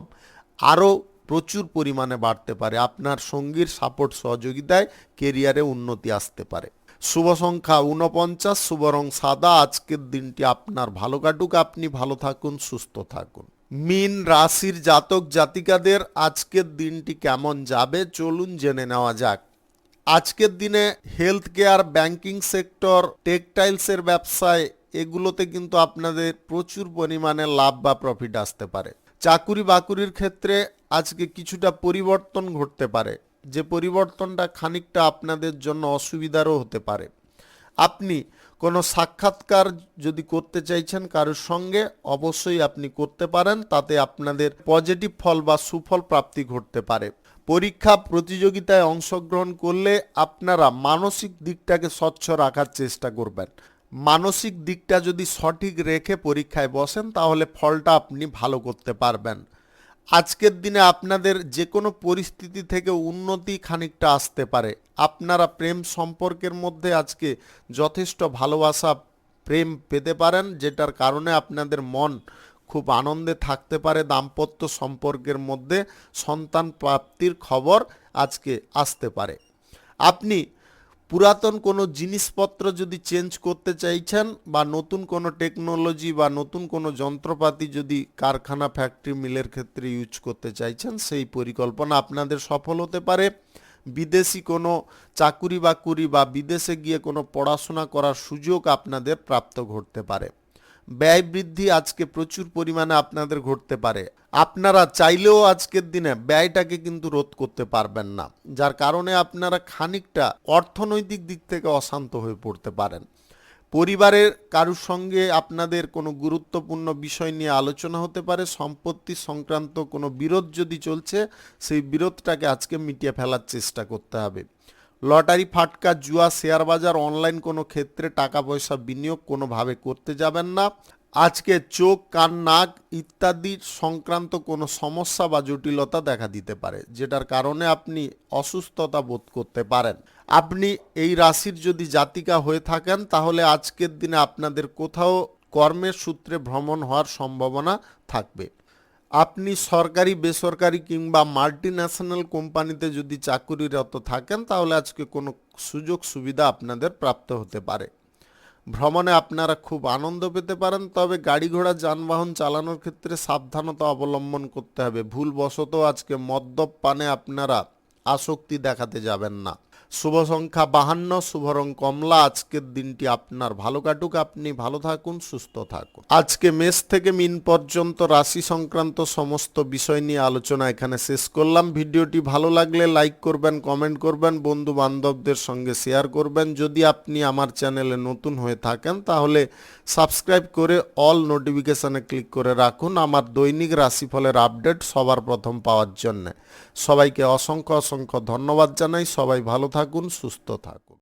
আরও প্রচুর পরিমাণে বাড়তে পারে। আপনার সঙ্গীর সাপোর্ট সহযোগিতায় কেরিয়ারে উন্নতি আসতে পারে। শুভ সংখ্যা 49, শুভ রং সাদা। আজকের দিনটি আপনার ভালো কাটুক, আপনি ভালো থাকুন, সুস্থ থাকুন। মীন রাশির জাতক জাতিকাদের আজকের দিনটি কেমন যাবে চলুন জেনে নেওয়া যাক। আজকের দিনে হেলথ কেয়ার, ব্যাংকিং সেক্টর, টেক্সটাইলসের ব্যবসায় এগুলোতে কিন্তু আপনাদের প্রচুর পরিমাণে লাভ বা প্রফিট আসতে পারে। চাকুরি বাকুরির ক্ষেত্রে আজকে কিছুটা পরিবর্তন ঘটতে পারে, যে পরিবর্তনটা খানিকটা আপনাদের জন্য অসুবিধারও হতে পারে। আপনি কোনো সাক্ষাৎকার যদি করতে চাইছেন কারোর সঙ্গে অবশ্যই আপনি করতে পারেন, তাতে আপনাদের পজিটিভ ফল বা সুফল প্রাপ্তি ঘটতে পারে। পরীক্ষা প্রতিযোগিতায় অংশগ্রহণ করলে আপনারা মানসিক দিকটাকে স্বচ্ছ রাখার চেষ্টা করবেন। মানসিক দিকটা যদি সঠিক রেখে পরীক্ষায় বসেন তাহলে ফলটা আপনি ভালো করতে পারবেন। আজকের দিনে আপনাদের যে কোনো পরিস্থিতি থেকে উন্নতি খানিকটা আসতে পারে। আপনারা প্রেম সম্পর্কের মধ্যে আজকে যথেষ্ট ভালোবাসা প্রেম পেতে পারেন, যেটার কারণে আপনাদের মন খুব আনন্দে থাকতে পারে। দাম্পত্য সম্পর্কের মধ্যে সন্তান প্রাপ্তির খবর আজকে আসতে পারে। আপনি পুরাতন কোনো জিনিসপত্র যদি চেঞ্জ করতে চাইছেন বা নতুন কোনো টেকনোলজি বা নতুন কোনো যন্ত্রপাতি যদি কারখানা, ফ্যাক্টরি, মিলের ক্ষেত্রে ইউজ করতে চাইছেন সেই পরিকল্পনা আপনাদের সফল হতে পারে। বিদেশি কোনো চাকুরি বাকুরি বা বিদেশে গিয়ে কোনো পড়াশোনা করার সুযোগ আপনাদের প্রাপ্ত ঘটতে পারে। ব্যয় বৃদ্ধি আজকে প্রচুর পরিমাণে আপনাদের ঘটতে পারে। আপনারা চাইলেও আজকের দিনে ব্যয়টাকে কিন্তু রোধ করতে পারবেন না, যার কারণে আপনারা খানিকটা অর্থনৈতিক দিক থেকে অশান্ত হয়ে পড়তে পারেন। পরিবারের কারুর সঙ্গে আপনাদের কোনো গুরুত্বপূর্ণ বিষয় নিয়ে আলোচনা হতে পারে। সম্পত্তি সংক্রান্ত কোনো বিরোধ যদি চলছে সেই বিরোধটাকে আজকে মিটিয়ে ফেলার চেষ্টা করতে হবে। লটারি, ফাটকা, জুয়া, শেয়ার বাজার, অনলাইন কোনো ক্ষেত্রে টাকা পয়সা বিনিয়োগ কোনোভাবে করতে যাবেন না। আজকে চোখ, কান, নাক ইত্যাদি সংক্রান্ত কোনো সমস্যা বা জটিলতা দেখা দিতে পারে, যেটার কারণে আপনি অসুস্থতা বোধ করতে পারেন। আপনি এই রাশির যদি জাতিকা হয়ে থাকেন তাহলে আজকের দিনে আপনাদের কোথাও কর্মের সূত্রে ভ্রমণ হওয়ার সম্ভাবনা থাকবে। আপনি সরকারি, বেসরকারি কিংবা মাল্টিন্যাশনাল কোম্পানিতে যদি চাকুরিরত থাকেন তাহলে আজকে কোনো সুযোগ সুবিধা আপনাদের প্রাপ্ত হতে পারে। ভ্রমণে আপনারা খুব আনন্দ পেতে পারেন, তবে গাড়ি ঘোড়া যানবাহন চালানোর ক্ষেত্রে সাবধানতা অবলম্বন করতে হবে। ভুলবশত আজকে মদ্যপানে আপনারা আসক্তি দেখাতে যাবেন না। শুভ সংখ্যা 52, শুভ রং কমলা। আজকের দিনটি আপনার ভালো কাটুক, আপনি ভালো থাকুন, সুস্থ থাকুন। আজকে মেষ থেকে মিন পর্যন্ত রাশি সংক্রান্ত সমস্ত বিষয় নিয়ে আলোচনা এখানে শেষ করলাম। ভিডিওটি ভালো লাগলে লাইক করবেন, কমেন্ট করবেন, বন্ধু বান্ধবদের সঙ্গে শেয়ার করবেন। যদি আপনি আমার চ্যানেলে নতুন হয়ে থাকেন তাহলে সাবস্ক্রাইব করে অল নোটিফিকেশনে ক্লিক করে রাখুন আমার দৈনিক রাশিফলের আপডেট সবার প্রথম পাওয়ার জন্য। সবাইকে অসংখ্য অসংখ্য ধন্যবাদ জানাই। সবাই ভালো থাকুন, সুস্থ থাকুন।